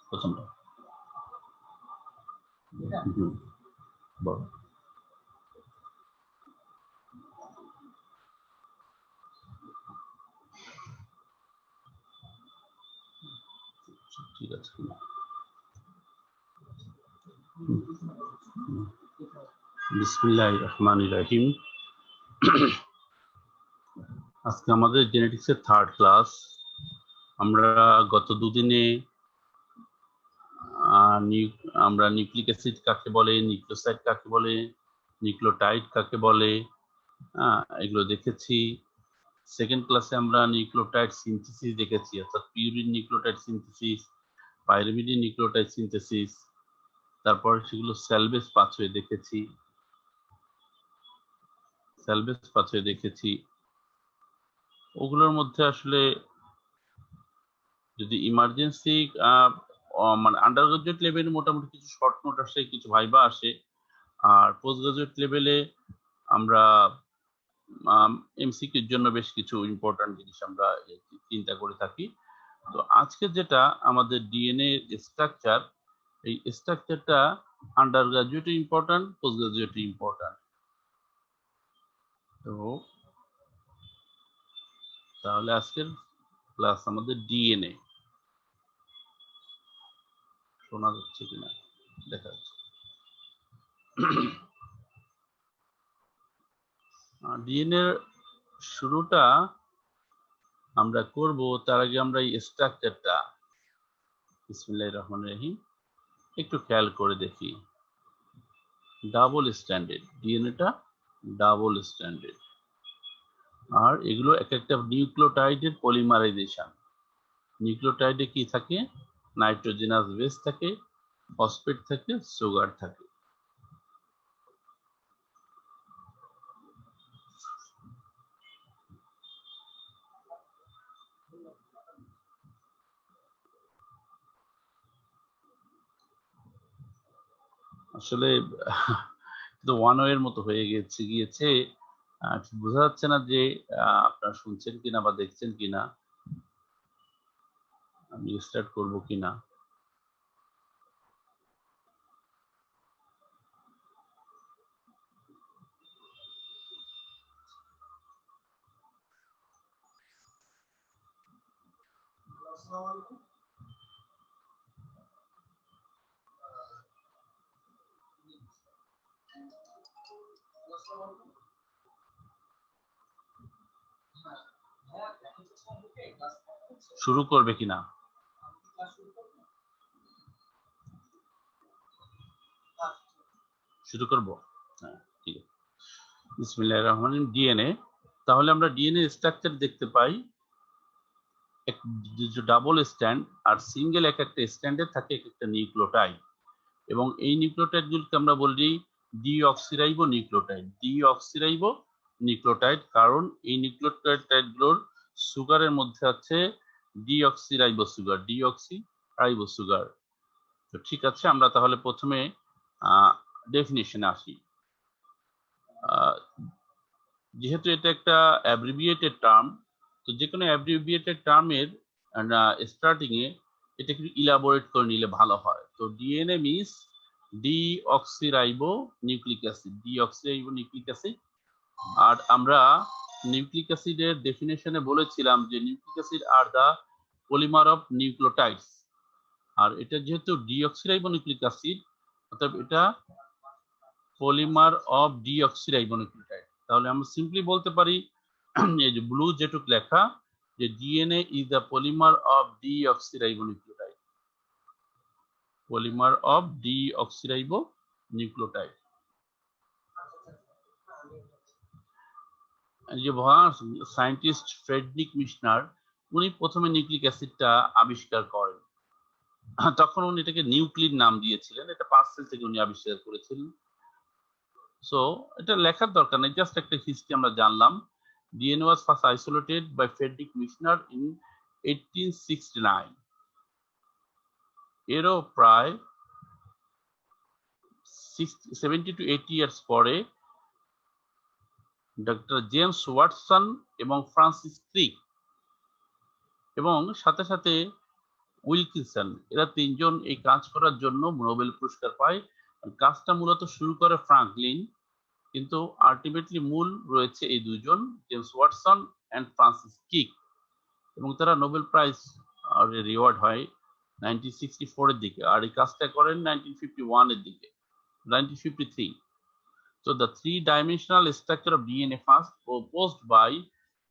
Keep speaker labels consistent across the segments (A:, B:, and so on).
A: প্রথমটা বড় ঠিক আছে। বিসমিল্লাহির রহমানির রহিম। আজকে আমাদের জেনেটিক্সের 3rd ক্লাস। আমরা গত দুদিনে আমরা নিউক্লিক অ্যাসিড কাকে বলে, নিউক্লিওসাইড কাকে বলে, নিউক্লিওটাইড কাকে বলে, এগুলো দেখেছি। সেকেন্ড ক্লাসে আমরা নিউক্লিওটাইড সিনথেসিস দেখেছি, অর্থাৎ purine nucleotide synthesis, pyrimidine nucleotide synthesis. তারপর সেগুলো সেলবেস পাথওয়ে দেখেছি। ওগুলোর মধ্যে আসলে যদি ইমার্জেন্সি মানে আন্ডার গ্রাজুয়েট লেভেলে মোটামুটি কিছু শর্ট নোট আসে, কিছু ভাইবা আসে, আর পোস্ট গ্রাজুয়েট লেভেলে আমরা এমসিকিউর জন্য বেশ কিছু ইম্পর্টেন্ট জিনিস আমরা চিন্তা করে থাকি। তো আজকে যেটা আমাদের ডিএনএ স্ট্রাকচার, এই স্ট্রাকচারটা আন্ডার গ্রাজুয়েটে ইম্পর্টেন্ট, পোস্ট গ্রাজুয়েটে ইম্পর্টেন্ট। তো তাহলে আজকের ক্লাস আমাদের ডিএনএ। শোনা যাচ্ছে কিনা দেখা যাচ্ছে। ডিএনএ শুরুটা আমরা করব, তার আগে আমরা এই স্ট্রাকচারটা বিসমিল্লাহির রহমানির রহিম একটু খেয়াল করে দেখি। ডাবল স্ট্যান্ডার্ড ডিএনএটা, ডাবল স্ট্যান্ডার্ড, আর এগুলো এক একটা নিউক্লিওটাইডের পলিমারাইজেশন। নিউক্লিওটাইডে কি থাকে? নাইট্রোজেনাস বেস থাকে, ফসফেট থাকে, সুগার থাকে। আসলে ওয়ান ওয়ের মতো হয়ে গিয়েছে, বোঝা যাচ্ছে না যে আপনারা শুনছেন কিনা বা দেখছেন কিনা, আমি স্টার্ট করব কিনা। শুরু করবে কিনা? শুরু করব? হ্যাঁ, ঠিক আছে। বিসমিল্লাহির রহমানির রহিম। ডিএনএ, তাহলে আমরা ডিএনএ স্ট্রাকচার দেখতে পাই ডাবল স্ট্যান্ড, আর সিঙ্গেল এক একটা স্ট্যান্ডে থাকে এক একটা নিউক্লিওটাইড, এবং এই নিউক্লিওটাইডগুলোকে আমরা বলি ডিঅক্সিরাইবো নিউক্লিওটাইড। ডিঅক্সিরাইবো নিউক্লিওটাইড, কারণ এই নিউক্লিওটাইডগুলোর সুগারের মধ্যে আছে ডিঅক্সিরাইবো সুগার, ডিঅক্সিরাইবো সুগার। তো ঠিক আছে, আমরা তাহলে প্রথমে ডেফিনিশনে আসি। যেহেতু এটা একটা অ্যাব্রিভিয়েটেড টার্ম, তো যে কোনো অ্যাব্রিভিয়েটেড টার্মের স্টার্টিং এ এটা একটু ইলাবোরেট করে নিলে ভালো হয়। তো DNA means deoxyribo nucleic acid, deoxyribo nucleic acid. আর আমরা নিউক্লিক অ্যাসিডের ডেফিনেশনে বলেছিলাম যে nucleic acid are the polymer of nucleotides, আর এটা যেহেতু ডিঅক্সিরাইবো নিউক্লিক অ্যাসিড, অর্থাৎ এটা পলিমার অফ ডিঅক্সিরাইবো নিউক্লিওটাইড। তাহলে আমরা সিম্পলি বলতে পারি, এই যে ব্লু যেটুক লেখা, যে DNA is the polymer of deoxyribo nucleotide, polymer of deoxyribo nucleotide. যে সায়েন্টিস্ট ফ্রেডরিক মিশনার, উনি প্রথমে নিউক্লিক অ্যাসিডটা আবিষ্কার করেন। তখন উনি এটাকে নিউক্লিন নাম দিয়েছিলেন। এটা 5 সেল থেকে উনি আবিষ্কার করেছিলেন। সো এটা লেখার দরকার নেই, জাস্ট একটা হিস্ট্রি আমরা জানলাম। DNA was first isolated by Frederick Michener in 1869. এরও প্রায় 70 to 80 ইয়ার্স পরে ডক্টর জেমস ওয়াটসন এবং ফ্রান্সিস ক্রিক এবং সাথে সাথে উইলকিনসন, এরা তিনজন এই কাজ করার জন্য নোবেল পুরস্কার পায়। কাজটা মূলত শুরু করে ফ্রাঙ্কলিন, কিন্তু আলটিমেটলি মূল রয়েছে এই দুজন, জেমস ওয়াটসন অ্যান্ড ফ্রান্সিস ক্রিক, এবং তারা নোবেল প্রাইজ রিওয়ার্ড হয় 1964 এর দিকে, আর এই কাজটা করেন 1951 এর দিকে, 1953. So the three-dimensional structure of DNA first proposed by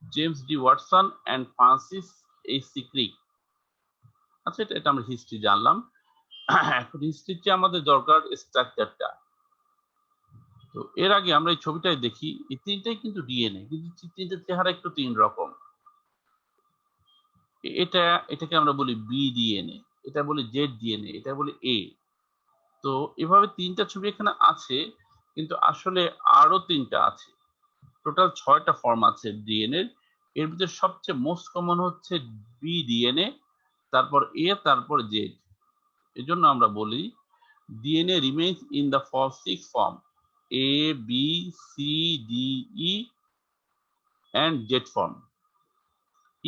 A: James D. Watson and Francis H.C. Crick. আচ্ছা, এটা আমরা হিস্ট্রি জানলাম। এখন হিস্ট্রিতে আমাদের দরকার স্ট্রাকচারটা। তো এর আগে আমরা এই ছবিটাই দেখি, এই তিনটাই কিন্তু ডিএনএ, কিন্তু তিনটার চেহারা একটু তিন রকম। এটাকে আমরা বলি বি ডিএনএ, এটা বলি জেড ডিএনএ, এটা বলি এ। তো এভাবে তিনটা ছবি এখানে আছে, কিন্তু আসলে আরো তিনটা আছে। টোটাল 6টা ফর্ম আছে ডিএনএ। এর ভিতরে সবচেয়ে মোস্ট কমন হচ্ছে বি ডিএনএ, তারপর এ, তারপর জেড। এজন্য আমরা বলি DNA remains in the six form A, B, C, D, E and Z form.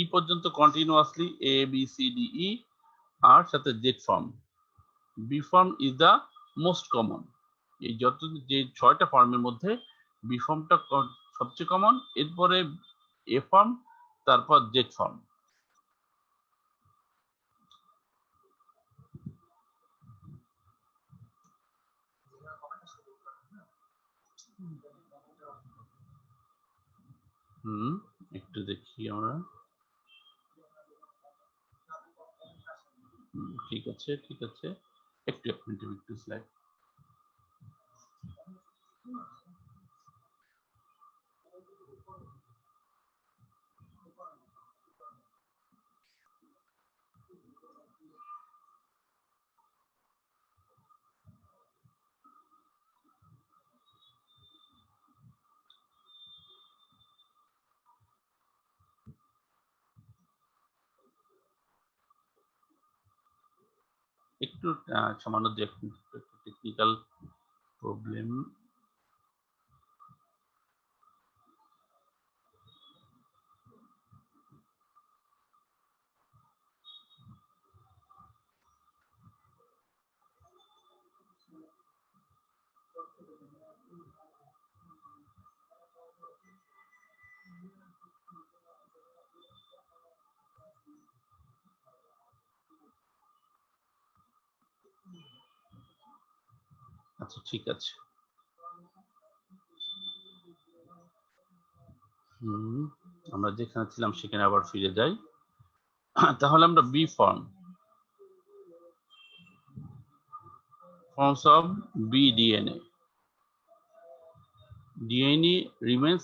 A: E পর্যন্ত continuously A, B, C, D, E আর সাথে Z form. B form is the most common. এই যে 6টা ফর্মের মধ্যে বি ফর্মটা সবচেয়ে কমন, এরপরে এ ফর্ম, তারপর জেড ফর্ম। একটু দেখি আমরা। ঠিক আছে, ঠিক আছে, একটু স্লাইড। একটু সামান্য টেকনিক্যাল প্রবলেম। আচ্ছা, ঠিক আছে। আমরা যেখানে ছিলাম সেখানে আবার ফিরে যাই। তাহলে আমরা B forms of B DNA. DNA remains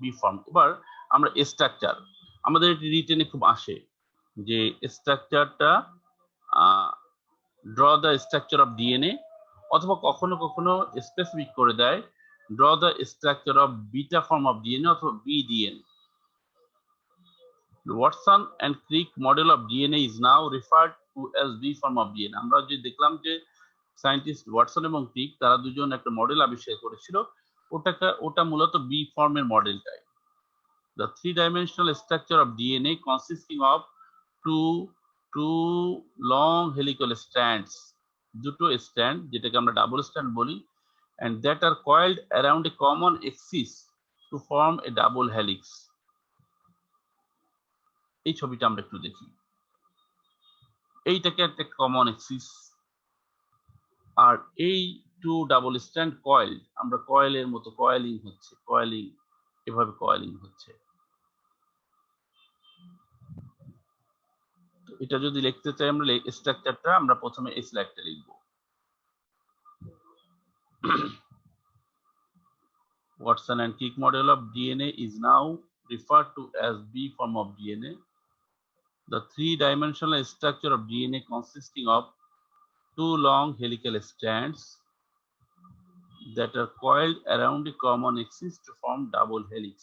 A: B form. এবার আমরা স্ট্রাকচার, আমাদের এটি রিটেনে খুব আসে যে স্ট্রাকচারটা draw the structure of DNA, অথবা কখনো কখনো স্পেসিফিক করে দেয় draw the structure of beta form of DNA অথবা বিডিএনএ। Watson and Crick model of DNA is now referred to as B form of DNA. আমরা যে দেখলাম যে সায়েন্টিস্ট ওয়াটসন এবং ক্রিক তারা দুজন একটা মডেল আবিষ্কার করেছিল, ওটা মূলত বি ফর্মের মডেলটাই। The three-dimensional structure of DNA consisting of two long helical strands, দুটো স্ট্র্যান্ড যেটাকে আমরা ডাবল স্ট্র্যান্ড বলি, and that are coiled around a common axis to form a double helix. এই ছবিটা আমরা একটু দেখি। এইটাকে একটা কমন এক্সিস, আর এই টু ডাবল স্ট্যান্ড কয়েল, আমরা কয়েলের মতো কয়েলিং হচ্ছে, এভাবে কয়েলিং হচ্ছে। এটা যদি লিখতে চাই আমরা স্ট্রাকচারটা, আমরা প্রথমে এই স্লাইডটা লিখব। Watson and Crick model of DNA is now referred to as B form of DNA. The three-dimensional structure of DNA consisting of two long helical strands that are coiled around a common axis to form double helix.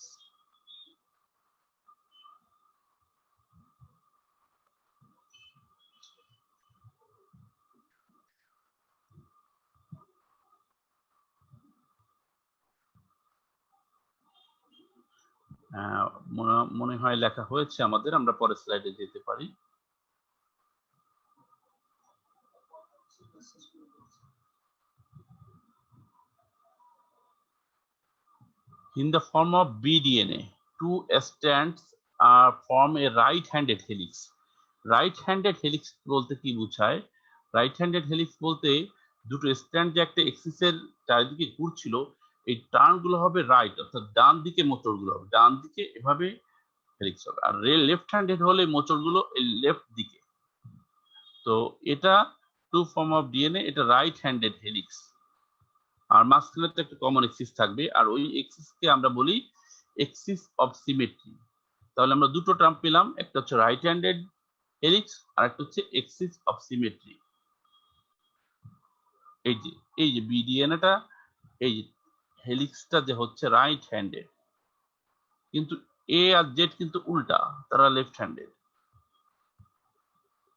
A: মনে হয় লেখা হয়েছে আমাদের, আমরা পরের স্লাইডে যেতে পারি। In the form of bDNA, two strands form a right-handed helix. Right-handed helix বলতে কি বোঝায়? Right-handed helix বলতে দুটো স্ট্র্যান্ড যে একটা এক্সিসের চারিদিকে ঘুরছিল, এই টার্ন গুলো হবে রাইট, অর্থাৎ ডান দিকে মোচড়গুলো হবে, ডান দিকে এভাবে হেলিক্স হবে। আর লেফট হ্যান্ডেড হলে মোচড়গুলো এই লেফট দিকে। তো এটা টু ফর্ম অফ ডিএনএ, এটা রাইট হ্যান্ডেড হেলিক্স। আর মাঝখানে তো একটা কমন এক্সিস থাকবে, আর ওই এক্সিসকে আমরা বলি এক্সিস অফ সিমেট্রি। তাহলে আমরা দুটো টার্ম পেলাম, একটা হচ্ছে রাইট হ্যান্ডেড হেলিক্স আর একটা হচ্ছে এক্সিস অফ সিমেট্রি। এই যে বিডিএনএটা, এই হেলিক্সটা যে হচ্ছে রাইট হ্যান্ডেড, কিন্তু এ আর জেড কিন্তু উল্টা, তারা লেফট হ্যান্ডেড।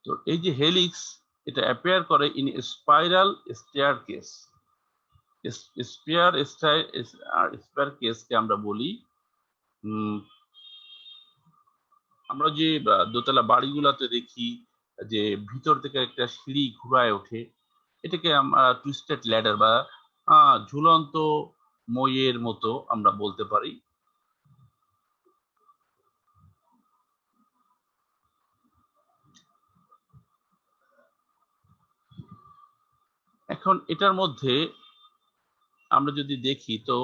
A: তো এই যে হেলিক্স, এটা অ্যাপিয়ার করে ইন স্পাইরাল স্টেয়ারকেস। স্টেয়ারকেসকে আমরা বলি, আমরা যে দোতলা বাড়িগুলোতে দেখি যে ভিতর থেকে একটা সিঁড়ি ঘুরায় ওঠে, এটাকে আমরা টুইস্টেড ল্যাডার বা ঝুলন্ত মইয়ের মতো আমরা বলতে পারি। এখন এটার মধ্যে আমরা যদি দেখি, তো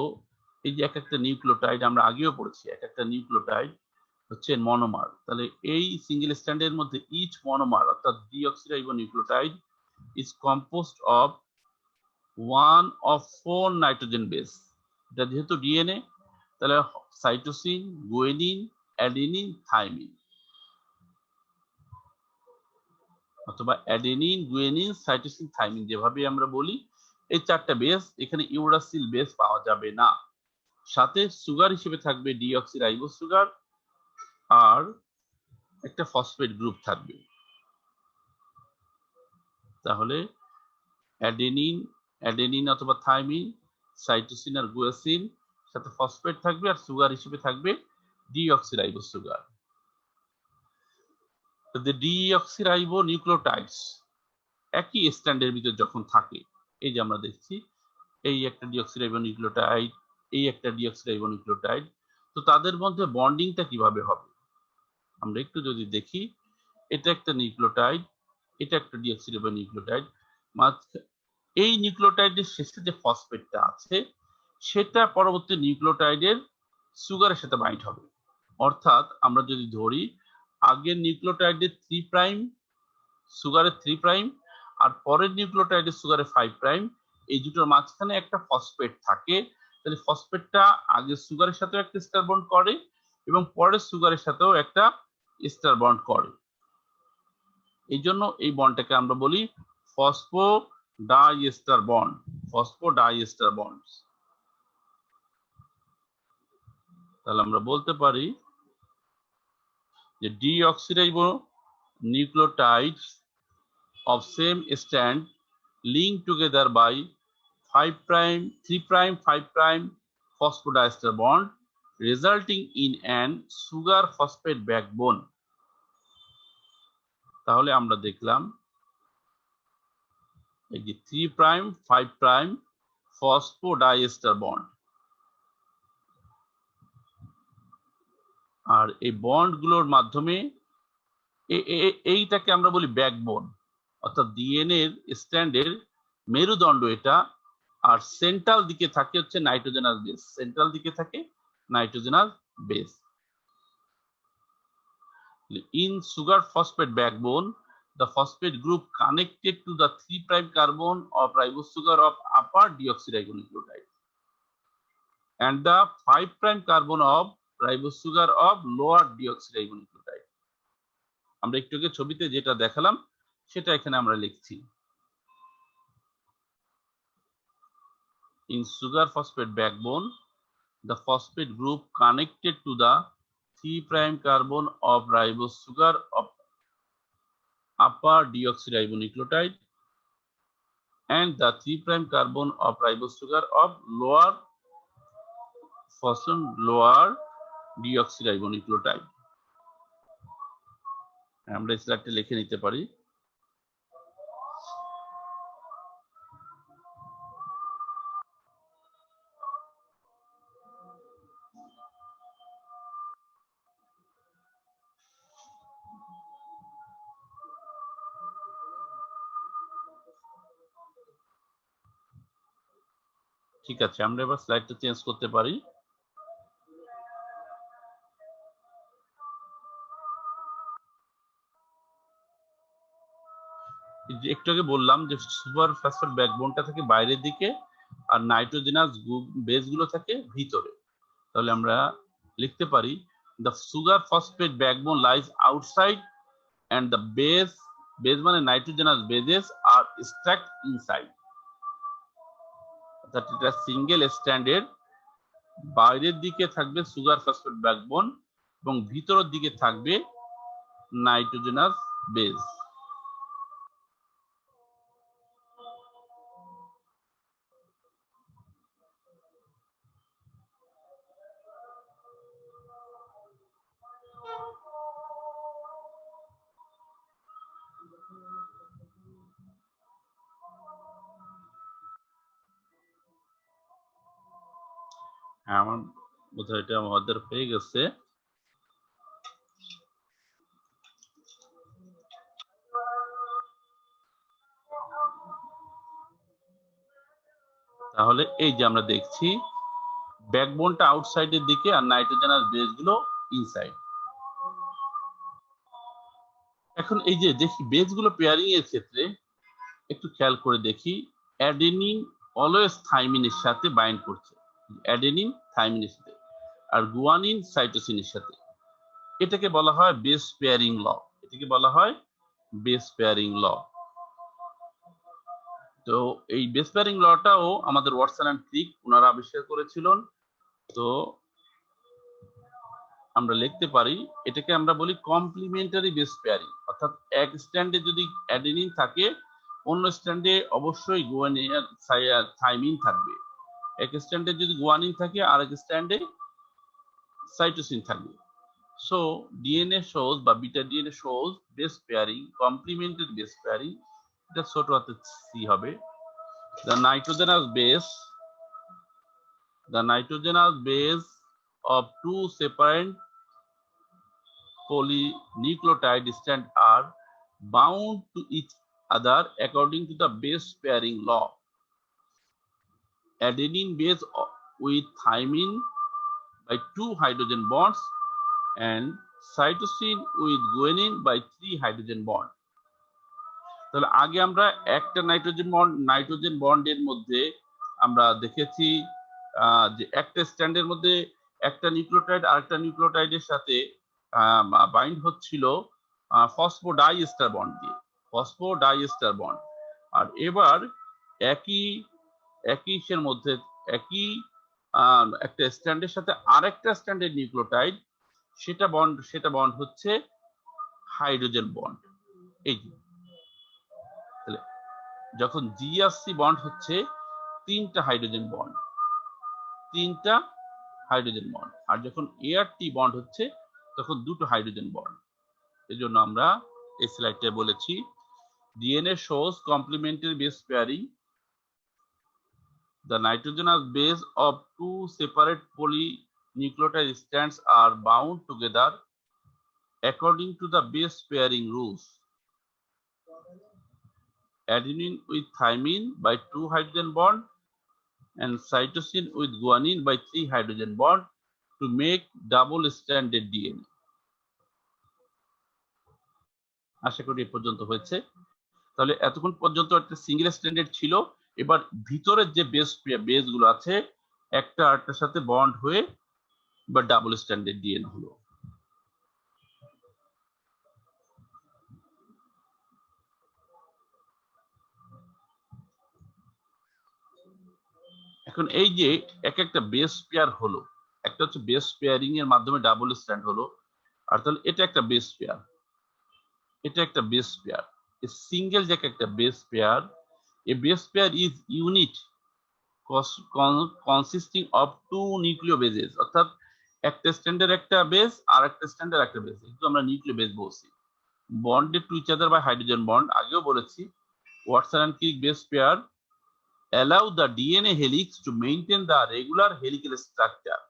A: এই যে এক একটা নিউক্লিওটাইড আমরা আগেও পড়েছি, এক একটা নিউক্লিওটাইড হচ্ছে মনোমার। তাহলে এই সিঙ্গেল স্ট্র্যান্ডের মধ্যে ইচ মনোমার অর্থাৎ deoxyribonucleotide is composed of one of 4 nitrogen base. এটা যেহেতু ডিএনএ, তাহলে সাইটোসিন, গুয়ানিন, অ্যাডেনিন, থাইমিন, অথবা অ্যাডেনিন, গুয়ানিন, সাইটোসিন, থাইমিন যেভাবে আমরা বলি, এই চারটা বেস। এখানে ইউরাসিল বেস পাওয়া যাবে না। সাথে সুগার হিসেবে থাকবে ডিঅক্সিরাইবোজ সুগার আর একটা ফসফেট গ্রুপ থাকবে। তাহলে অ্যাডেনিন অথবা থাইমিন, সাইটোসিন আর গুয়াসিন, সাথে ফসফেট থাকবে, আর সুগার হিসেবে থাকবে ডিঅক্সিরাইবোজ সুগার। the deoxyribonucleotides একই স্ট্যান্ডের ভিতর যখন থাকে, এই যে আমরা দেখছি এই একটা ডিঅক্সিরাইবোনিউক্লিওটাইড, এই একটা ডিঅক্সিরাইবোনিউক্লিওটাইড, তো তাদের মধ্যে বন্ডিংটা কিভাবে হবে আমরা একটু যদি দেখি। এটা একটা নিউক্লিওটাইড, এটা একটা ডিঅক্সিরাইবোনিউক্লিওটাইড, এই নিউক্লিওটাইডের শেষে যে ফসফেটটা আছে সেটা পরবর্তী নিউক্লিওটাইডের সুগারের সাথে বাইন্ড হবে। অর্থাৎ আমরা যদি ধরি আগের নিউক্লিওটাইডের 3 প্রাইম, সুগারের 3 প্রাইম, আর পরের নিউক্লিওটাইডের সুগারের 5 প্রাইম, এই দুটোর মাঝখানে একটা ফসফেট থাকে, তাহলে ফসফেটটা আগে সুগারের সাথেও একটা স্টার বন্ড করে এবং পরের সুগারের সাথেও একটা স্টার বন্ড করে। এই জন্য এই বন্ডটাকে আমরা বলি ফসফোডাইএস্টার বন্ড, ফসফোডাইএস্টার বন্ড। তাহলে আমরা বলতে পারি যে deoxyribonucleotides of same strand linked together by 5 prime, 3 prime, 5 prime phosphodiester bond resulting in an sugar phosphate backbone. তাহলে আমরা দেখলাম এই যে 3 prime, 5 prime phosphodiester bond, আর এই বন্ডগুলোর মাধ্যমে এইটাকে আমরা বলি ব্যাকবোন, অর্থাৎ ডিএনএ এর স্ট্র্যান্ডের মেরুদণ্ড এটা। আর সেন্ট্রাল দিকে থাকে হচ্ছে নাইট্রোজেনাস বেস, সেন্ট্রাল দিকে থাকে nitrogenous base. In sugar phosphate backbone, the phosphate group connected to the 3 prime carbon of ribose sugar of upper deoxyribonucleotide and the 5 prime carbon of ribose sugar of lower deoxyribonucleotide. আমরা একটু আগে ছবিতে যেটা দেখালাম সেটা এখানে আমরা লিখছি। In sugar phosphate backbone, the phosphate group connected to the 3 prime carbon of ribose sugar of upper deoxyribonucleotide and the 3 prime carbon of ribose sugar of lower ডিঅক্সিরাইবোনিউক্লিওটাইড। আমরা স্লাইডটা লিখে নিতে পারি। ঠিক আছে, আমরা এবার স্লাইডটা চেঞ্জ করতে পারি। একটু আগে বললাম যে সুপার ফসফেট ব্যাকবোনটা থাকে বাইরের দিকে আর নাইট্রোজেনাস বেস গুলো থাকে ভিতরে। তাহলে আমরা লিখতে পারি the sugar phosphate backbone lies outside and the base মানে nitrogenous bases are stacked inside. অর্থাৎ এটা সিঙ্গেল স্ট্যান্ডের বাইরের দিকে থাকবে সুগার ফসফেট ব্যাকবোন এবং ভিতরের দিকে থাকবে নাইট্রোজেনাস বেস। হ্যাঁ, আমার বোধহয় এটা আমাদের হয়ে গেছে। তাহলে এই যে আমরা দেখছি ব্যাকবোনটা আউটসাইডের দিকে আর নাইট্রোজেনাস বেস গুলো ইনসাইড। এখন এই যে দেখি বেস গুলো পেয়ারিং এর ক্ষেত্রে একটু খেয়াল করে দেখি, অ্যাডেনিন অলওয়েজ থাইমিনের সাথে বাইন্ড করছে, অ্যাডেনিন থাইমিনের সাথে, আর গুয়ানিন সাইটোসিনের সাথে। এটাকে বলা হয় বেস পেয়ারিং ল। এটাকে বলা হয় বেস পেয়ারিং ল। তো এই বেস পেয়ারিং লটাও আমাদের ওয়াটসন এন্ড ক্রিক ওনারা আবিষ্কার করেছিলেন। তো আমরা লিখতে পারি এটাকে আমরা বলি কমপ্লিমেন্টারি বেস পেয়ারিং, অর্থাৎ এক স্ট্যান্ডে যদি অ্যাডেনিন থাকে অন্য স্ট্যান্ডে অবশ্যই গুয়ানিন থাইমিন থাকবে। এক স্ট্যান্ডে যদি গুয়ানিন থাকে আরেক স্ট্যান্ডে সাইটোসিন থাকবে। So DNA shows বা beta DNA shows base pairing, complementary base pairing, এটা ছোট হাতে C হবে। The nitrogenous base of two separate polynucleotide strands are bound to each other according to the base pairing law. Adenine base with thymine by 2 hydrogen bonds and cytosine with guanine by 3 hydrogen bond. তাহলে আগে আমরা একটা nitrogen বন্ডের মধ্যে আমরা দেখেছি যে একটা স্ট্যান্ডের মধ্যে একটা নিউক্লিওটাইড আরেকটা নিউক্লিওটাইডের সাথে বাইন্ড হচ্ছিল ফসফোডাইএস্টার বন্ড দিয়ে, ফসফোডাইএস্টার বন্ড। আর এবার একই ইসের মধ্যে একই একটা স্ট্যান্ডের সাথে আরেকটা স্ট্যান্ডের নিউক্লিওটাইড, সেটা বন্ড হচ্ছে হাইড্রোজেন বন্ড। এই যে যখন জি আর সি বন্ড হচ্ছে তিনটা হাইড্রোজেন বন্ড, আর যখন এ আর টি বন্ড হচ্ছে তখন দুটো হাইড্রোজেন বন্ড। এই জন্য আমরা এই স্লাইডে বলেছি DNA shows complementary base pairing. The nitrogenous base of two separate polynucleotide strands are bound together according to the base pairing rules. Adenine with thymine by 2 hydrogen bond and cytosine with guanine by 3 hydrogen bond to make double stranded DNA. আশা করি এ পর্যন্ত হয়েছে। তাহলে এতক্ষণ পর্যন্ত একটা single standard ছিল, এবার ভিতরের যে বেস গুলো আছে একটা আরেকটার সাথে বন্ড হয়ে বা ডাবল স্ট্যান্ডার্ড ডিএনএ হলো। এখন এই যে একটা বেস পেয়ার হলো, একটা হচ্ছে বেস পেয়ারিং এর মাধ্যমে ডাবল স্ট্যান্ড হলো, আর তাহলে এটা একটা বেস পেয়ার, সিঙ্গেল যে একটা base pair, A base pair is unit consisting of two nucleobases, অর্থাৎ একটা স্ট্যান্ডের একটা বেস আর একটা স্ট্যান্ডের একটা বেস, কিন্তু আমরা নিউক্লিয় বেস বলছি। Bonded to each other by hydrogen bond, আগেও বলেছি। Watson and Crick base pair allow the DNA helix to maintain the regular helical structure.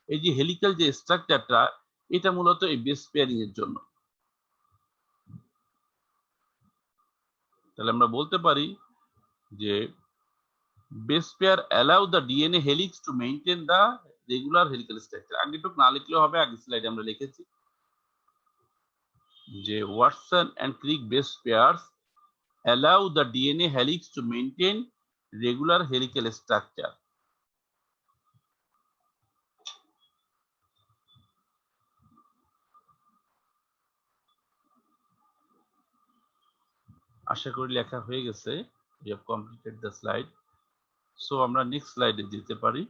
A: এই যে হেলিক্যাল যে স্ট্রাকচারটা, এটা মূলত এই বেস পেয়ারিং এর জন্য। তাহলে আমরা বলতে পারি যে base pair allow the DNA helix to maintain the regular helical structure। আগে টুক না লিখলেও হবে, আগে স্লাইডে আমরা লিখেছি যে Watson and Crick base pairs allow the DNA helix to maintain regular helical structure। আশা করি লেখা হয়ে গেছে। We have completed the slide. So আমরা নেক্সট স্লাইডে যেতে পারি।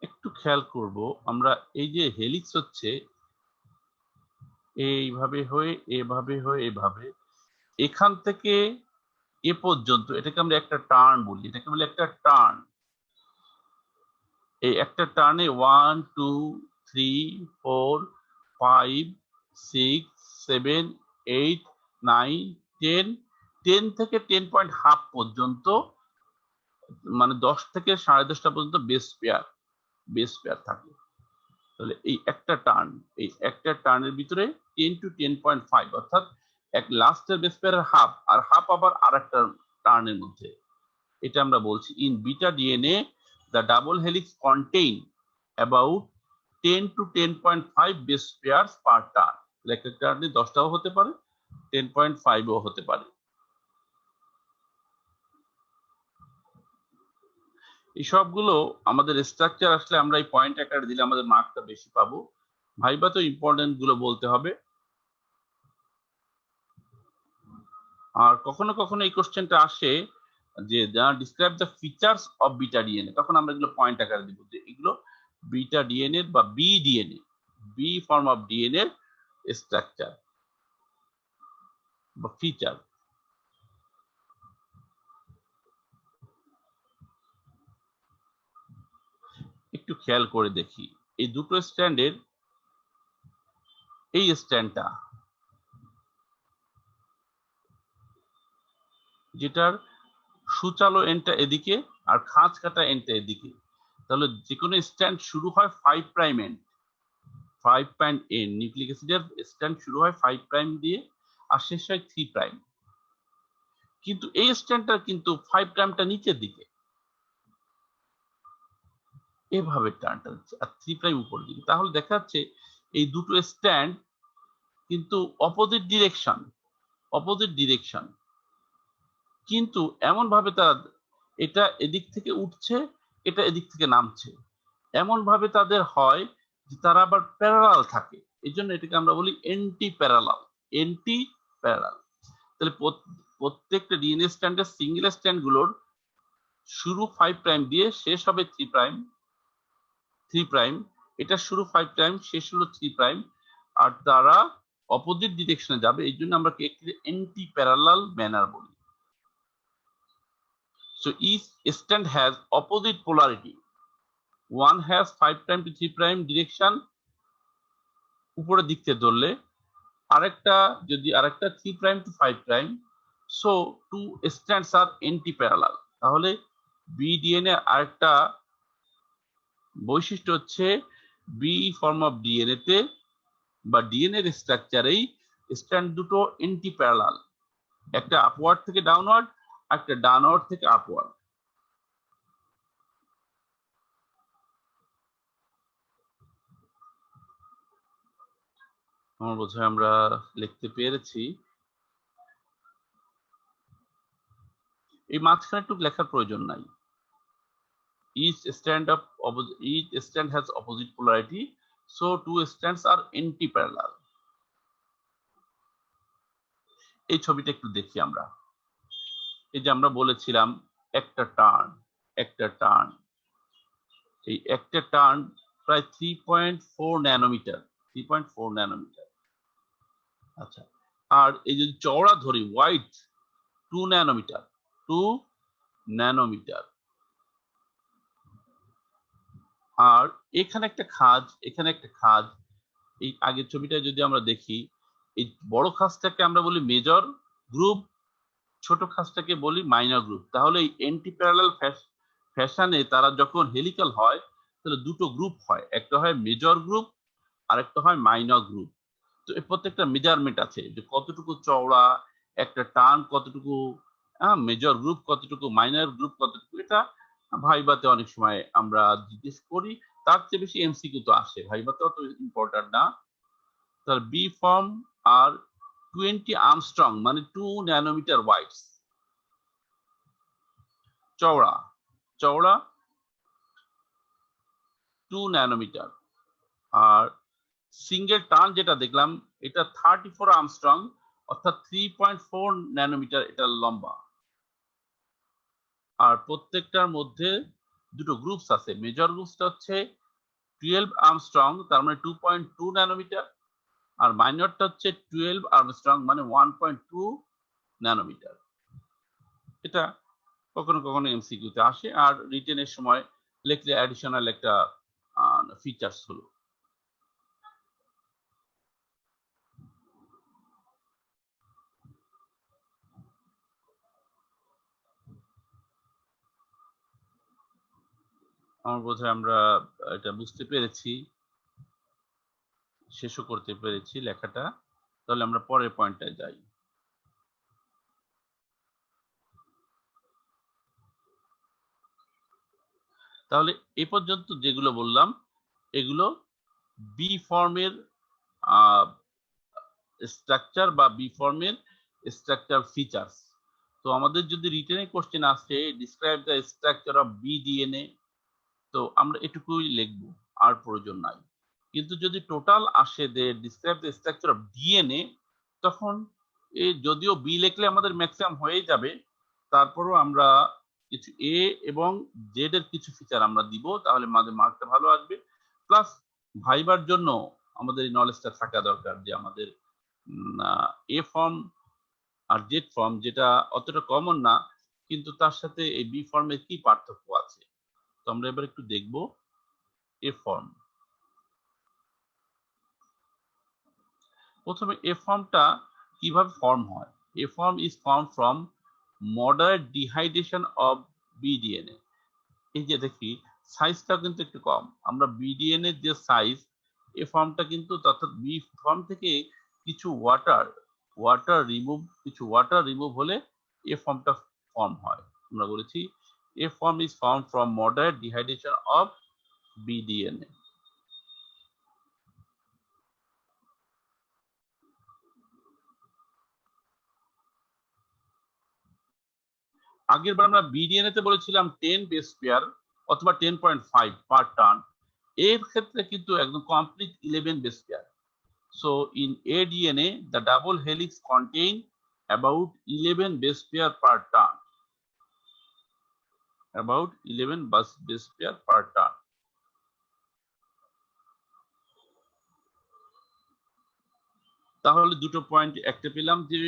A: একটু খেয়াল করব, আমরা এই যে হেলিক্স হচ্ছে এইভাবে হয়ে এভাবে হয়ে এভাবে, এখান থেকে এ পর্যন্ত এটাকে আমরা একটা টার্ন বলি, এটাকে বলি একটা টার্ন। এই একটা টার্নে 1 2 3 4 5 6 7 8 9 10, 10 থেকে 10.5 পর্যন্ত, মানে 10 থেকে 10.5টা পর্যন্ত বেস পেয়ার থাকে। তাহলে এই একটা টার্নের ভিতরে 10 to 10.5, অর্থাৎ এক লাস্টের বেস পেয়ারের হাফ, আর হাফ আবার আরেকটা টার্নের মধ্যে। এটা আমরা বলছি in beta DNA the double helix contain about 10 to 10.5 base pairs per turn। একটা টার্নে 10টাও হতে পারে, 10.5ও হতে পারে। এই সবগুলো আমাদের স্ট্রাকচার আসলে আমরা এই পয়েন্ট আকারে দিলে আমাদের মার্কটা বেশি পাবো। ভাইবা তো ইম্পর্টেন্ট গুলো বলতে হবে। আর কখনো কখনো এই কোশ্চেনটা আসে যে describe the features of beta DNA, তখন আমরা এগুলো পয়েন্ট আকারে দিব যে এগুলো বিটা ডিএনএ বা B form of DNA structure বা ফিচার। একটু খেয়াল করে দেখি এই দুটো স্ট্যান্ডের এই স্ট্যান্ডটা, যেটার সুচালো এন্ডটা এদিকে আর খাঁজ কাটা এন্ডটা এদিকে, তাহলে যে কোনো স্ট্যান্ড শুরু হয় 5 prime end, 5 prime end. Nucleic অ্যাসিডের স্ট্যান্ড শুরু হয় 5 প্রাইম দিয়ে আর শেষ হয় 3 প্রাইম, কিন্তু এই স্ট্যান্ডটা কিন্তু 5 প্রাইমটা নিচের দিকে, এভাবে টার্নটা হচ্ছে, আর 3 প্রাইম উপরের দিকে। তাহলে দেখা যাচ্ছে এই দুটো স্ট্যান্ড কিন্তু অপোজিট ডিরেকশন, কিন্তু এমন ভাবে তারা, এটা এদিক থেকে উঠছে, এটা এদিক থেকে নামছে, এমন ভাবে তাদের হয় যে তারা আবার প্যারালাল থাকে। এই জন্য এটাকে আমরা বলি এন্টি প্যারালাল। তাহলে প্রত্যেকটা ডিএনএ স্ট্যান্ডের সিঙ্গেল স্ট্যান্ড গুলোর শুরু 5 প্রাইম দিয়ে শেষ হবে 3 প্রাইম, এটা শুরু 5 প্রাইম শেষ হলো 3 প্রাইম, আর তারা অপোজিট ডিরেকশনে যাবে। এই জন্য আমরা এন্টি প্যারালাল ম্যানার বলি। So each strand has opposite polarity. One has 5 prime to 3 prime direction উপরের দিক থেকে ধরলে, আরেকটা 3 prime to 5 prime, so two strands are anti-parallel। তাহলে BDNA আরেকটা বৈশিষ্ট্য হচ্ছে বি ফর্ম অফ ডিএনএ তে বা ডিএনএ এর স্ট্রাকচারেই স্ট্যান্ড দুটো এন্টি প্যারালাল, একটা আপওয়ার্ড থেকে ডাউনওয়ার্ড, একটা ডাউনওয়ার্ড থেকে আপওয়ার্ড। আমার বোধহয় আমরা লিখতে পেরেছি। এই মাঝখানে টুক লেখার প্রয়োজন নাই। each strand has opposite polarity, so two strands are anti-parallel। এই ছবিটা একটু দেখি আমরা। এই যে আমরা বলেছিলাম একটা টার্ন, এই একটা টার্ন প্রায় 3.4 ন্যানোমিটার। 3.4 ন্যানোমিটার। আচ্ছা, আর এই যদি চওড়া ধরি হোয়াইট 2 ন্যানোমিটার, 2 ন্যানোমিটার। আর এখানে একটা খাঁজ, এখানে একটা খাঁজ। এই আগের ছবিটা যদি আমরা দেখি, এই বড় খাঁজটাকে আমরা বলি মেজর গ্রুপ, ছোট খাঁজটাকে বলি মাইনর গ্রুপ। তাহলে এই এন্টি প্যারালাল ফ্যাশনে তারা যখন হেলিক্যাল হয় তাহলে দুটো গ্রুপ হয়, একটা হয় মেজর গ্রুপ আর একটা হয় মাইনর গ্রুপ। তো এই প্রত্যেকটা মেজারমেন্ট আছে যে কতটুকু চওড়া, একটা টার্ন কতটুকু, মেজর গ্রুপ কতটুকু, মাইনর গ্রুপ কতটুকু, এটা ভাইভাতে অনেক সময় আমরা জিজ্ঞেস করি। তার চেয়ে বেশি এমসিকিউ তো আসে, ভাইভাতে অত ইম্পর্টেন্ট না। তার বি ফর্ম আর 20 আর্মস্ট্রং মানে 2 ন্যানোমিটার ওয়াইড, চওড়া চওড়া 2 ন্যানোমিটার। আর সিঙ্গেল টার্ন যেটা দেখলাম এটা 34 আর্মস্ট্রং অর্থাৎ 3.4 ন্যানোমিটার এটা লম্বা। আর প্রত্যেকটার মধ্যে দুটো গ্রুপস আছে, মেজর গ্রুপসটা হচ্ছে 12 আর্মস্ট্রং তার মানে 2.2 ন্যানোমিটার, আর মাইনরটা হচ্ছে 12 আর্মস্ট্রং মানে 1.2 ন্যানোমিটার। এটা কখনো কখনো এমসিকিউতে আসে, আর রিটেনের সময় লিখলে অ্যাডিশনাল একটা ফিচার্স হলো। আমার বোধহয় আমরা এটা বুঝতে পেরেছি, শেষও করতে পেরেছি লেখাটা। তাহলে আমরা পরের পয়েন্টটায় যাই। তাহলে এ পর্যন্ত যেগুলো বললাম এগুলো বি ফর্মের স্ট্রাকচার বা বি ফর্মের স্ট্রাকচার ফিচার্স। তো আমাদের যদি রিটেনে কোশ্চেন আসে ডিসক্রাইব দ্য স্ট্রাকচার অফ বিডিএনএ, তো আমরা এটুকুই লিখবো, আর প্রয়োজন নাই। কিন্তু যদি টোটাল আসে যে describe the structure of DNA, তখন যদিও বি লিখলে আমাদের ম্যাক্সিমাম হয়ে যাবে, তারপরও আমরা কিছু এ এবং জেড এর কিছু ফিচার আমরা দিব, তাহলে আমাদের মার্কটা ভালো আসবে। প্লাস ভাইবার জন্য আমাদের এই নলেজটা থাকা দরকার যে আমাদের এ ফর্ম আর জেড ফর্ম যেটা অতটা কমন না, কিন্তু তার সাথে এই বি ফর্মের কি পার্থক্য আছে। তো আমরা এবার একটু দেখব এ ফর্ম। প্রথমে এ ফর্মটা কিভাবে ফর্ম হয়। A form is form from moderate dehydration of B DNA. এই যে দেখি সাইজটা কিন্তু একটু কম, আমরা বিডিএনএ যে সাইজ, এ ফর্মটা কিন্তু অর্থাৎ বি ফর্ম থেকে কিছু ওয়াটার রিমুভ হলে এ ফর্মটা ফর্ম হয়। আমরা বলেছি A form is form from moderate dehydration of B DNA. আগের বার আমরা বিডিএনএ তে বলেছিলাম 10 বেস পেয়ার অথবা 10.5 পার টার্ন, এর ক্ষেত্রে কিন্তু একদম complete 11 base pair. So in ADNA, the double helix contain about 11 base pair per turn. About 11 base pair per turn. তাহলে দুটো পয়েন্ট একটা পেলাম যে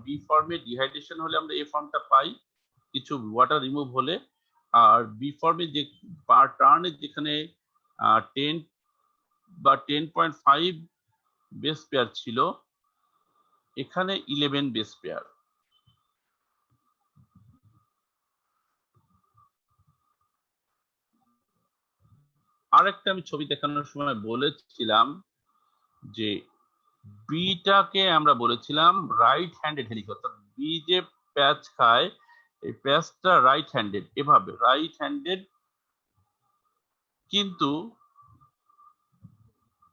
A: বি ফর্মে ডিহাইড্রেশন হলে আমরা এ ফর্মটা পাই, কিছু ওয়াটার রিমুভ হলে। আর বি ফর্মে যে পার টার্নে যেখানে 10 বা 10.5 বেস পেয়ার ছিল, এখানে 11 বেস পেয়ার। আরেকটা আমি ছবি দেখানোর সময় বলেছিলাম যে বিটাকে আমরা বলেছিলাম রাইট হ্যান্ডেড হেলিক্স, অর্থাৎ বি যে প্যাচ খায় এই প্যাচটা রাইট হ্যান্ডেড, এভাবে রাইট হ্যান্ডেড, কিন্তু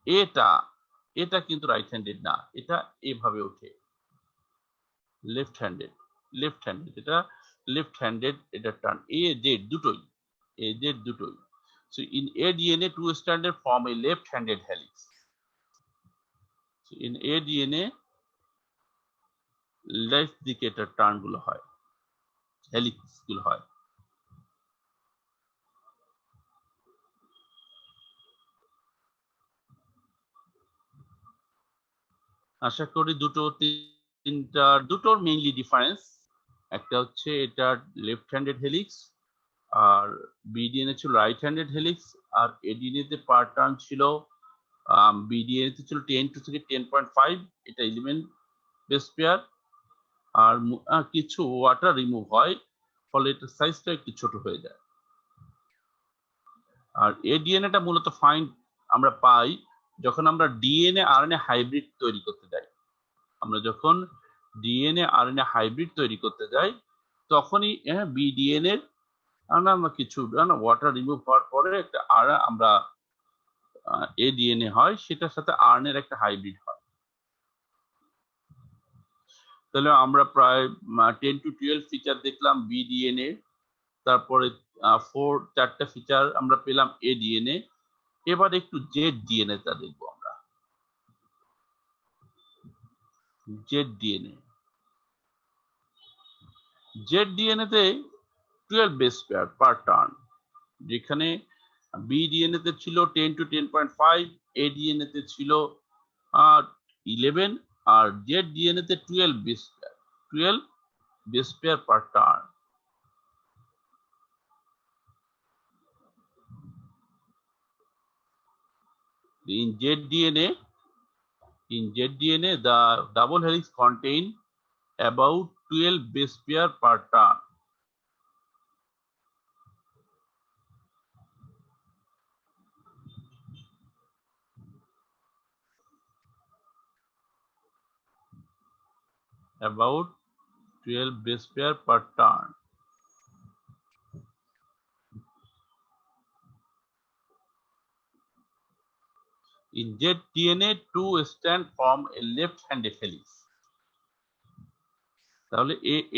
A: এটা এটা কিন্তু রাইট হ্যান্ডেড না, এটা এভাবে ওঠে লেফট হ্যান্ডেড। এটা লেফট হ্যান্ডেড, এটা টার্ন এ জেড দুটোই, এ জেড দুটোই। So in ADNA two stranded form a left handed helix. So in ADNA left দিকে এটা টার্ন গুলো হয়, হেলিক্স গুলো হয়। আশা করি দুটোর মেইনলি ডিফারেন্স। একটা হচ্ছে এটার লেফট হ্যান্ডেড হেলিক্স, আর বিডিএনএ ছিল রাইট হ্যান্ডেড হেলিক্স, আর এডিএনএ তে পার টার্ন ছিল বিডিএনএ তে ছিল 10 থেকে 10.5, এটা এলিমেন্ট বেস পেয়ার। আর কিছু ওয়াটার রিমুভ হয়, ফলে এটার সাইজটা একটু ছোট হয়ে যায়। আর এডিএনএটা মূলত ফাইন্ড আমরা পাই যখন আমরা ডিএনএ আরএনএ হাইব্রিড তৈরি করতে যাই। আমরা যখন ডিএনএ আরএনএ হাইব্রিড তৈরি করতে যাই তখনই বিডিএনএ আমরা কিছু ওয়াটার রিমুভ হওয়ার পরে একটা আমরা এডিএনএ হয়, সেটার সাথে আরএনএর একটা হাইব্রিড হয়। তাহলে আমরা প্রায় 10 to 12 ফিচার দেখলাম বিডিএনএ, তারপরে 4-4টা ফিচার আমরা পেলাম এডিএনএ। এবার একটু জেড ডিএনএ টা দেখবো আমরা। জেড ডিএনএ তে 12 বেস পেয়ার পার টার্ন, যেখানে বিডিএনএ তে ছিল 10 to 10.5, এডিএনএ তে ছিল 11, আর জেড ডিএনএ তে 12 base pair per turn. In ZDNA, the double helix contain about 12 base pair per turn. About 12 base pair per turn. In ZDNA, 2 stand form a left-handed helix. তাহলে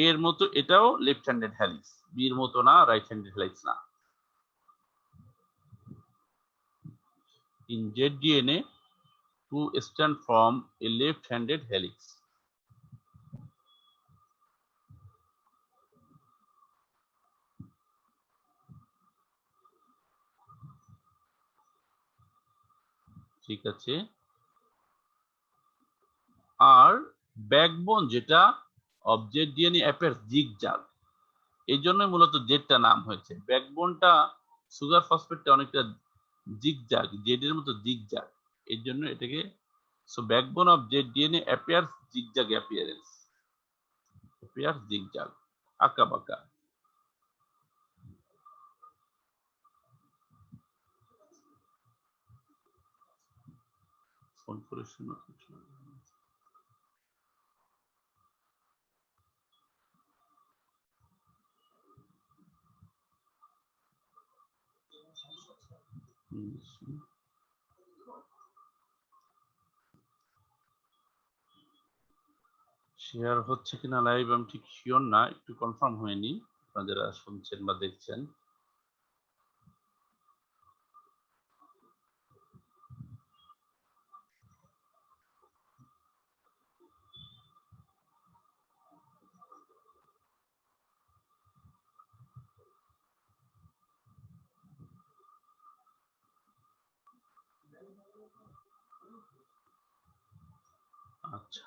A: এর মতো এটাও লেফট হ্যান্ডেড হেলিক্স, বি এর মতো না, right handed helix না। In ZDNA, 2 stand form a left-handed helix. ঠিক আছে। আর ব্যাকবোন যেটা অফ ZDNA অ্যাপিয়ারস জিগজ্যাগ, এই জন্য মূলত জেডটা নাম হয়েছে। ব্যাকবোনটা সুগার ফসফেটটা অনেকটা জিগজ্যাগ, জেডের মতো জিগজ্যাগ, এর জন্য এটাকে backbone of Z DNA appears zigzag appears zigzag, আঁকা বাঁকা। ফোন করে শোনো কিছু। শেয়ার হচ্ছে কিনা লাইভ আমি ঠিক শিওর না, একটু কনফার্ম হয়নি আপনারা যারা শুনছেন বা দেখছেন। আচ্ছা,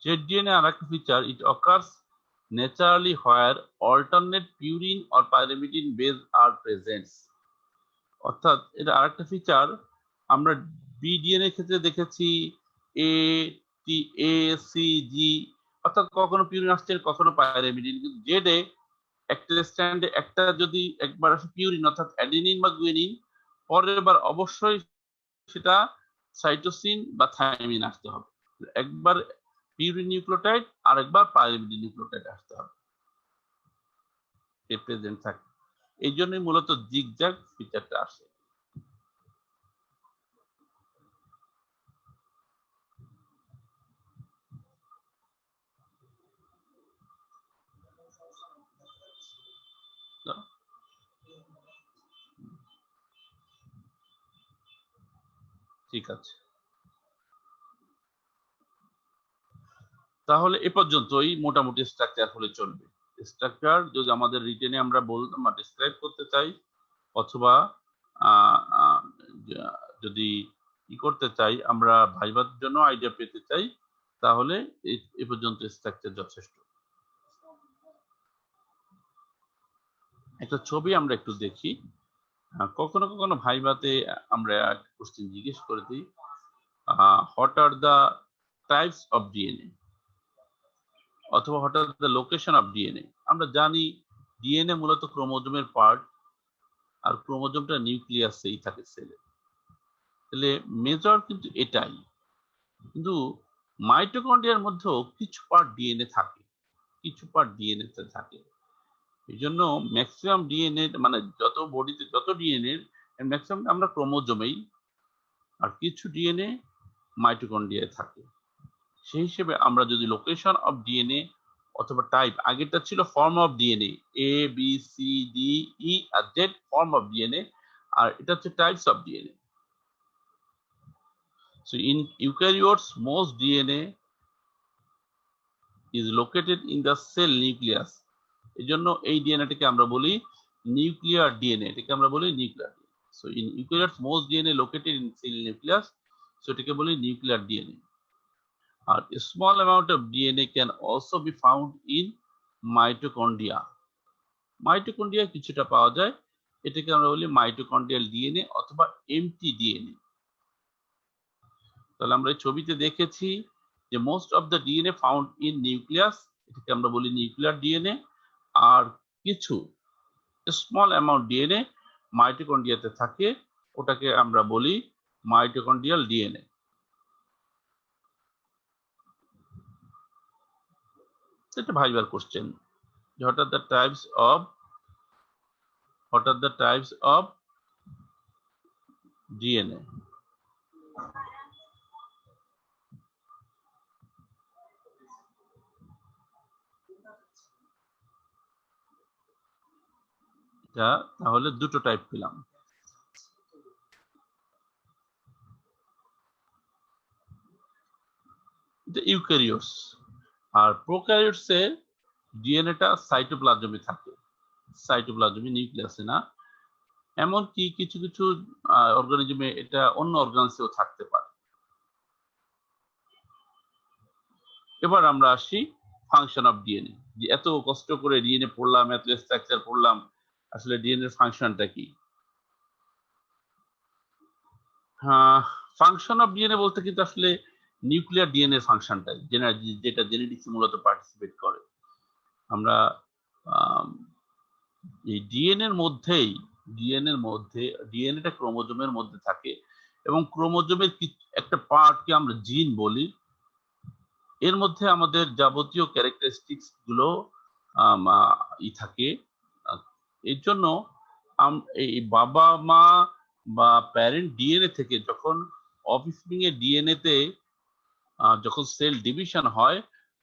A: ZDNA আরেকটা feature, it occurs naturally where alternate purine or pyrimidine base are present. অর্থাৎ এটা আরেকটা ফিচার আমরা বিডিএনএ ক্ষেত্রে দেখেছি, এ টি এ সি জি, অর্থাৎ কখনো পিউরিন আসছে কখনো পাইরিমিডিন, কিন্তু জেডে একটা স্ট্যান্ডে একটা যদি একবার আসে পিউরিন অর্থাৎ অ্যাডেনিন বা গুয়েনিন, পরের বার অবশ্যই সেটা সাইটোসিন বা থাইমিন আসতে হবে। একবার পিউরিন নিউক্লিওটাইড আর একবার পাইরিমিডিন নিউক্লিওটাইড আসতে হবে, প্রেজেন্ট থাকে। এই জন্যই মূলত জিগজ্যাগ ফিচারটা আসে। ঠিক আছে, তাহলে এ পর্যন্তই মোটামুটি স্ট্রাকচার হলে চলবে। স্ট্রাকচার যদি আমাদের রিটেনে আমরা বলতাম বা ডিসক্রাইব করতে চাই, অথবা যদি কি করতে চাই আমরা ভাইবার জন্য আইডিয়া পেতে চাই, তাহলে এ পর্যন্ত স্ট্রাকচার যথেষ্ট। একটা ছবি আমরা একটু দেখি। কখনো কখনো ভাইভাতে আমরা কোশ্চেন জিজ্ঞেস করে দিই, what are the types of DNA, অথবা what are the location of DNA. আমরা জানি ডিএনএ মূলত ক্রোমোজোমের পার্ট, আর ক্রোমোজোমটা নিউক্লিয়াসেই থাকে সেলে। তাহলে মেজর কিন্তু এটাই। কিন্তু মাইটোকন্ড্রিয়ার মধ্যেও কিছু পার্ট ডিএনএ থাকে, কিছু পার্ট ডিএনএ তে থাকে। এই জন্য ম্যাক্সিমাম ডিএনএ মানে যত বডিতে যত ডিএনএ ম্যাক্সিমাম আমরা ক্রোমোজোমেই, আর কিছু ডিএনএ মাইটোকন্ড্রিয়ায় থাকে। সেই হিসেবে আমরা যদি লোকেশন অফ ডিএনএ অথবা টাইপ, আগেরটা ছিল form of DNA, A B C D E আর জেড ফর্ম অফ ডিএনএ, আর এটা হচ্ছে types of DNA. So in eukaryotes, most DNA is located in the cell nucleus. এজন্য এই ডিএনএটাকে আমরা বলি নিউক্লিয়ার ডিএনএ, এটাকে আমরা বলি nuclear DNA. So in eukaryotes, most DNA located in cell nucleus, so এটাকে বলি নিউক্লিয়ার ডিএনএ। আর small amount of DNA can also be found in mitochondria. Mitochondria কিছুটা পাওয়া যায়, এটাকে আমরা বলি মাইটোকন্ড্রিয়াল ডিএনএ অথবা এমটি ডিএনএ। তাহলে আমরা এই ছবিতে দেখেছি যে most of the DNA found in nucleus, এটাকে আমরা বলি নিউক্লিয়ার ডিএনএ, আর কিছু স্মল অ্যামাউন্ট ডিএনএ মাইটোকন্ড্রিয়াতে থাকে, ওটাকে আমরা বলি মাইটোকন্ড্রিয়াল ডিএনএ। এটা ভাইবার question, what are the types of DNA. তাহলে দুটো টাইপ পেলাম। ইউক্যারিওটস আর প্রোক্যারিওটস এর ডিএনএটা সাইটোপ্লাজমে থাকে, সাইটোপ্লাজমে, নিউক্লিয়াসে না। এমনকি কিছু কিছু অর্গানিজমে এটা অন্য অর্গানসেও থাকতে পারে। এবার আমরা আসি ফাংশন অফ ডিএনএ, যে এত কষ্ট করে ডিএনএ পড়লাম, এত স্ট্রাকচার পড়লাম, আসলে ডিএনএ ফাংশনটা কি? ফাংশন অফ ডিএনএ বলতে কিন্তু আসলে নিউক্লিয়ার ডিএনএ ফাংশনটাই, যেটা জেনেটিক্সে মূলত পার্টিসিপেট করে। আমরা এই ডিএনএর মধ্যে ডিএনএটা ক্রোমোজোমের মধ্যে থাকে, এবং ক্রোমোজোমের একটা পার্টকে আমরা জিন বলি। এর মধ্যে আমাদের যাবতীয় ক্যারেক্টারিস্টিক্স গুলো থাকে। এর জন্য এই বাবা মা বা প্যারেন্ট ডিএনএ থেকে যখন অফস্প্রিং এর ডিএনএ তে যখন সেল ডিভিশন হয়,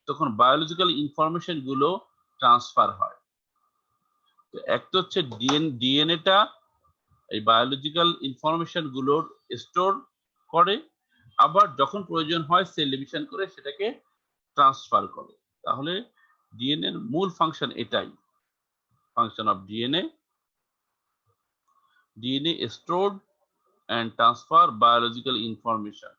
A: তখন বায়োলজিক্যাল ইনফরমেশন গুলো ট্রান্সফার হয়। তো একটা হচ্ছে ডিএনএটা এই বায়োলজিক্যাল ইনফরমেশন গুলোর স্টোর করে, আবার যখন প্রয়োজন হয় সেল ডিভিশন করে সেটাকে ট্রান্সফার করে। তাহলে ডিএনএ এর মূল ফাংশন এটাই, function of DNA stored and transfer biological information.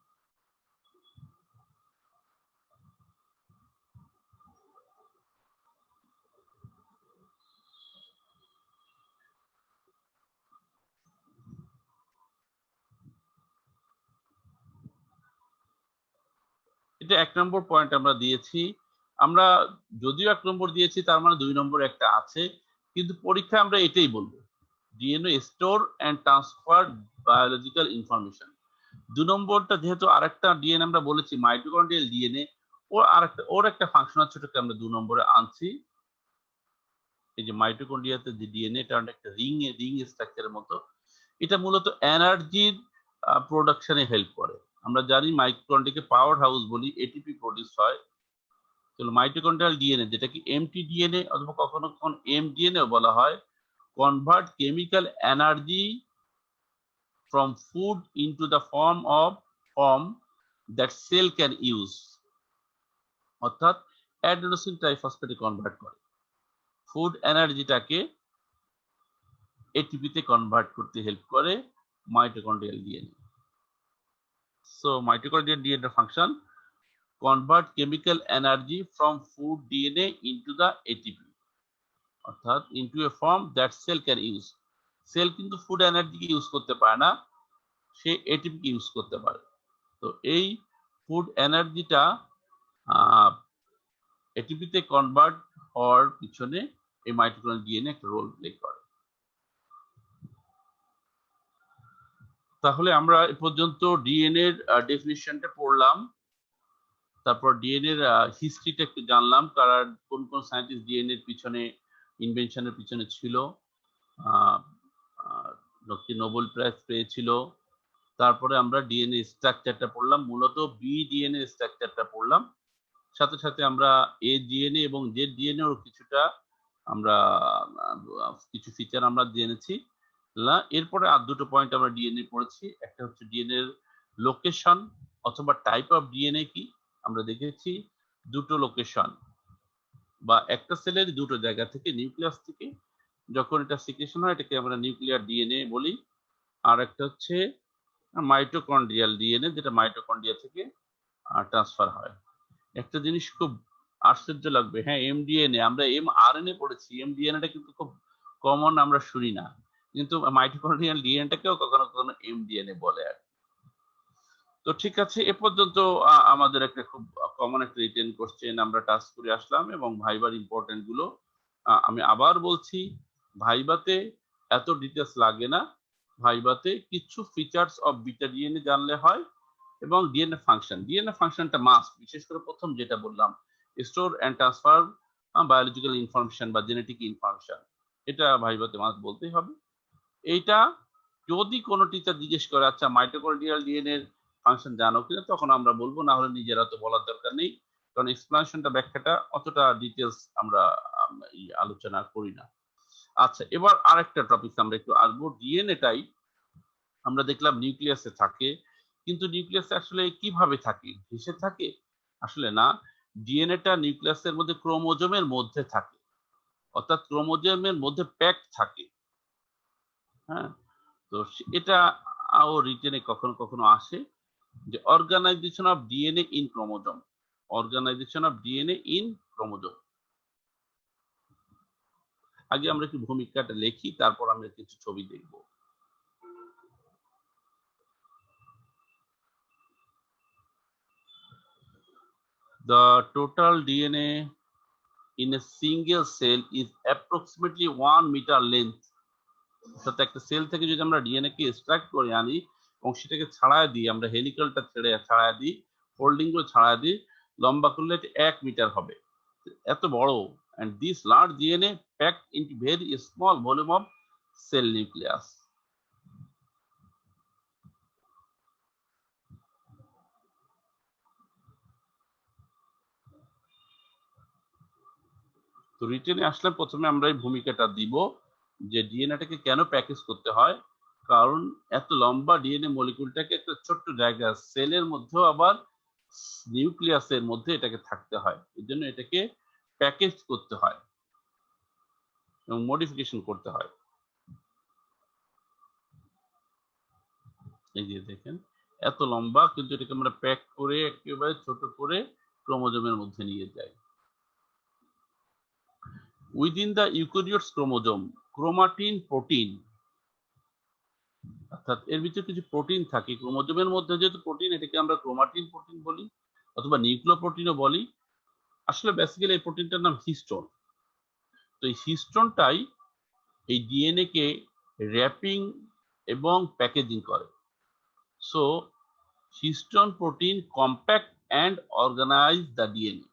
A: এটা 1 নম্বর পয়েন্ট আমরা দিয়েছি। আমরা যদিও 1 নম্বর দিয়েছি, তার মানে 2 নম্বর একটা আছে, কিন্তু পরীক্ষায় আমরা এটাই বলবো, DNA store and transfer biological information. 2 নম্বরটা যেহেতু আরেকটা ডিএনএ আমরা বলেছি মাইটোকন্ড্রিয়াল ডিএনএ, ওর একটা ফাংশন আছে, ওটাকে আমরা 2 নম্বরে আনছি। এই যে মাইটোকন্ড্রিয়াতে যে ডিএনএ, এটা একটা রিং স্ট্রাকচারের মতো, এটা মূলত এনার্জির প্রোডাকশনে হেল্প করে। আমরা জানি মাইটোকন্ড্রিয়াকে পাওয়ার হাউস বলি, এটিপি প্রডিউস হয়। তাহলে মাইটোকন্ড্রিয়াল ডিএনএ, যেটাকে এমটি ডিএনএ অথবা কখনো কখনো এমডিএনএ বলা হয়, convert chemical energy from food into the form that cell can use, অর্থাৎ অ্যাডিনোসিন ট্রাইফসফেটে কনভার্ট করে। ফুড এনার্জিটাকে এটিপিতে কনভার্ট করতে হেল্প করে mitochondrial DNA. So mitochondrial DNA function, convert chemical energy from food DNA into the ATP, অর্থাৎ into a form that cell can use. Cell কিন্তু food এনার্জিকে use করতে পারে না, সে এটিপি কে use করতে পারে। তো এই ফুড এনার্জিটা এটিপিতে কনভার্ট হওয়ার পিছনে এই মাইটোকন্ড্রিয়াল ডিএনএ একটা রোল প্লে করে। তাহলে আমরা এ পর্যন্ত ডিএনএ এর ডেফিনিশনটা পড়লাম, তারপর ডিএনএ এর হিস্ট্রিটা একটু জানলাম, কারণ কোন কোন সায়েন্টিস্ট ডিএনএ এর পিছনে ইনভেনশনের পিছনে ছিল, নোবেল প্রাইজ পেয়েছিল। তারপরে আমরা ডিএনএ স্ট্রাকচারটা পড়লাম, মূলত বি ডিএনএ স্ট্রাকচারটা পড়লাম, সাথে সাথে আমরা এ ডিএনএ এবং জেড ডিএনএ এর কিছুটা আমরা কিছু ফিচার আমরা জেনেছি। এরপরে আর দুটো পয়েন্ট আমরা ডিএনএ পড়েছি, একটা হচ্ছে ডিএনএ এর লোকেশন অথবা টাইপ অফ ডিএনএ কি, আমরা দেখেছি দুটো লোকেশন বা একটা সেলের দুটো জায়গা থেকে, নিউক্লিয়াস থেকে যখন এটা সিক্রেশন হয় এটাকে আমরা নিউক্লিয়ার ডিএনএ বলি, আর একটা হচ্ছে মাইটোকন্ড্রিয়াল ডিএনএ যেটা মাইটোকন্ড্রিয়া থেকে ট্রান্সফার হয়। একটা জিনিস খুব আশ্চর্য লাগবে, হ্যাঁ এমডিএনএ, আমরা এমআরএনএ পড়েছি, এমডিএনএটা কিন্তু খুব কমন আমরা শুনি না, কিন্তু মাইটোকন্ড্রিয়াল ডিএনএটাকেও কখনো কখনো এমডিএনএ বলে আর। তো ঠিক আছে, এ পর্যন্ত আমাদের একটা খুব কমন একটা রিটেন কোশ্চেন আমরা টাচ করে আসলাম এবং ভাইবার ইম্পর্টেন্ট গুলো আমি আবার বলছি, ভাইবাতে এত ডিটেলস লাগে না, ভাইবাতে কিছু ফিচার্স অফ বিটা ডিএনএ জানলে হয় এবং ডিএনএ ফাংশনটা মাস্ট, বিশেষ করে প্রথম যেটা বললাম store and transfer biological information বা জেনেটিক ইনফরমেশন, এটা ভাইবাতে মাস্ট বলতেই হবে। এইটা যদি কোনো টিচার জিজ্ঞেস করে আচ্ছা মাইটোকন্ড্রিয়াল ডিএনএ এর ফাংশন জানো কিনা, তখন আমরা বলবো, না হলে নিজেরা তো বলার দরকার নেই, কারণ এক্সপ্লেনেশনটা ব্যাখ্যাটা অতটা ডিটেলস আমরা আলোচনা করি না। আচ্ছা, এবার আরেকটা টপিক আমরা একটু আসবো, ডিএনএটাই আমরা দেখলাম নিউক্লিয়াসে থাকে, কিন্তু নিউক্লিয়াসে আসলে কিভাবে থাকে, ভেসে থাকে? আসলে না, ডিএনএটা নিউক্লিয়াসের মধ্যে ক্রোমোজোমের মধ্যে থাকে, অর্থাৎ ক্রোমোজোমের মধ্যে প্যাক থাকে। হ্যাঁ, তো এটা রিটেনে কখনো কখনো আসে যে organisation of DNA in chromosome, organisation of DNA in chromosome. আগে আমরা একটু ভূমিকাটা লিখি, তারপর আমরা কিছু ছবি দেখব। The total DNA in a single cell is approximately 1 meter length. অর্থাৎ একটা সেল থেকে যদি আমরা ডিএনএ কে এক্সট্রাক্ট করে আনি এবং সেটাকে ছাড়ায় দিই, আমরা হেলিক্যালটা ছাড়ায় দিই, ফোল্ডিং গুলো ছাড়ায় দিই, লম্বা করলে 1 মিটার হবে, এত বড়। and this large DNA packed into very small volume of cell nucleus. তো রিটেনে আসলে প্রথমে আমরা এই ভূমিকাটা দিব যে ডিএনএটাকে কেন প্যাকেজ করতে হয়, কারণ এত লম্বা ডিএনএ মলিকিউলটাকে একটা ছোট্ট জায়গা সেলের মধ্যেও আবার নিউক্লিয়াসের মধ্যে এটাকে থাকতে হয়, এর জন্য এটাকে প্যাকেজ করতে হয় এবং মডিফিকেশন করতে হয়। এই যে দেখেন এত লম্বা, কিন্তু এটাকে আমরা প্যাক করে একেবারে ছোট করে ক্রোমোজোমের মধ্যে নিয়ে যাই। Within the eukaryotes chromosome chromatin protein, অর্থাৎ এর ভিতরে কিছু প্রোটিন থাকে ক্রোমোজোমের মধ্যে, যেহেতু প্রোটিন এটাকে আমরা ক্রোমাটিন প্রোটিন বলি অথবা নিউক্লিওপ্রোটিনও বলি। আসলে বেসিক্যালি এই প্রোটিনটার নাম হিস্টোন। তো এই হিস্টোনটাই এই ডিএনএ কে র্যাপিং এবং প্যাকেজিং করে। So histone protein compact and organize the DNA.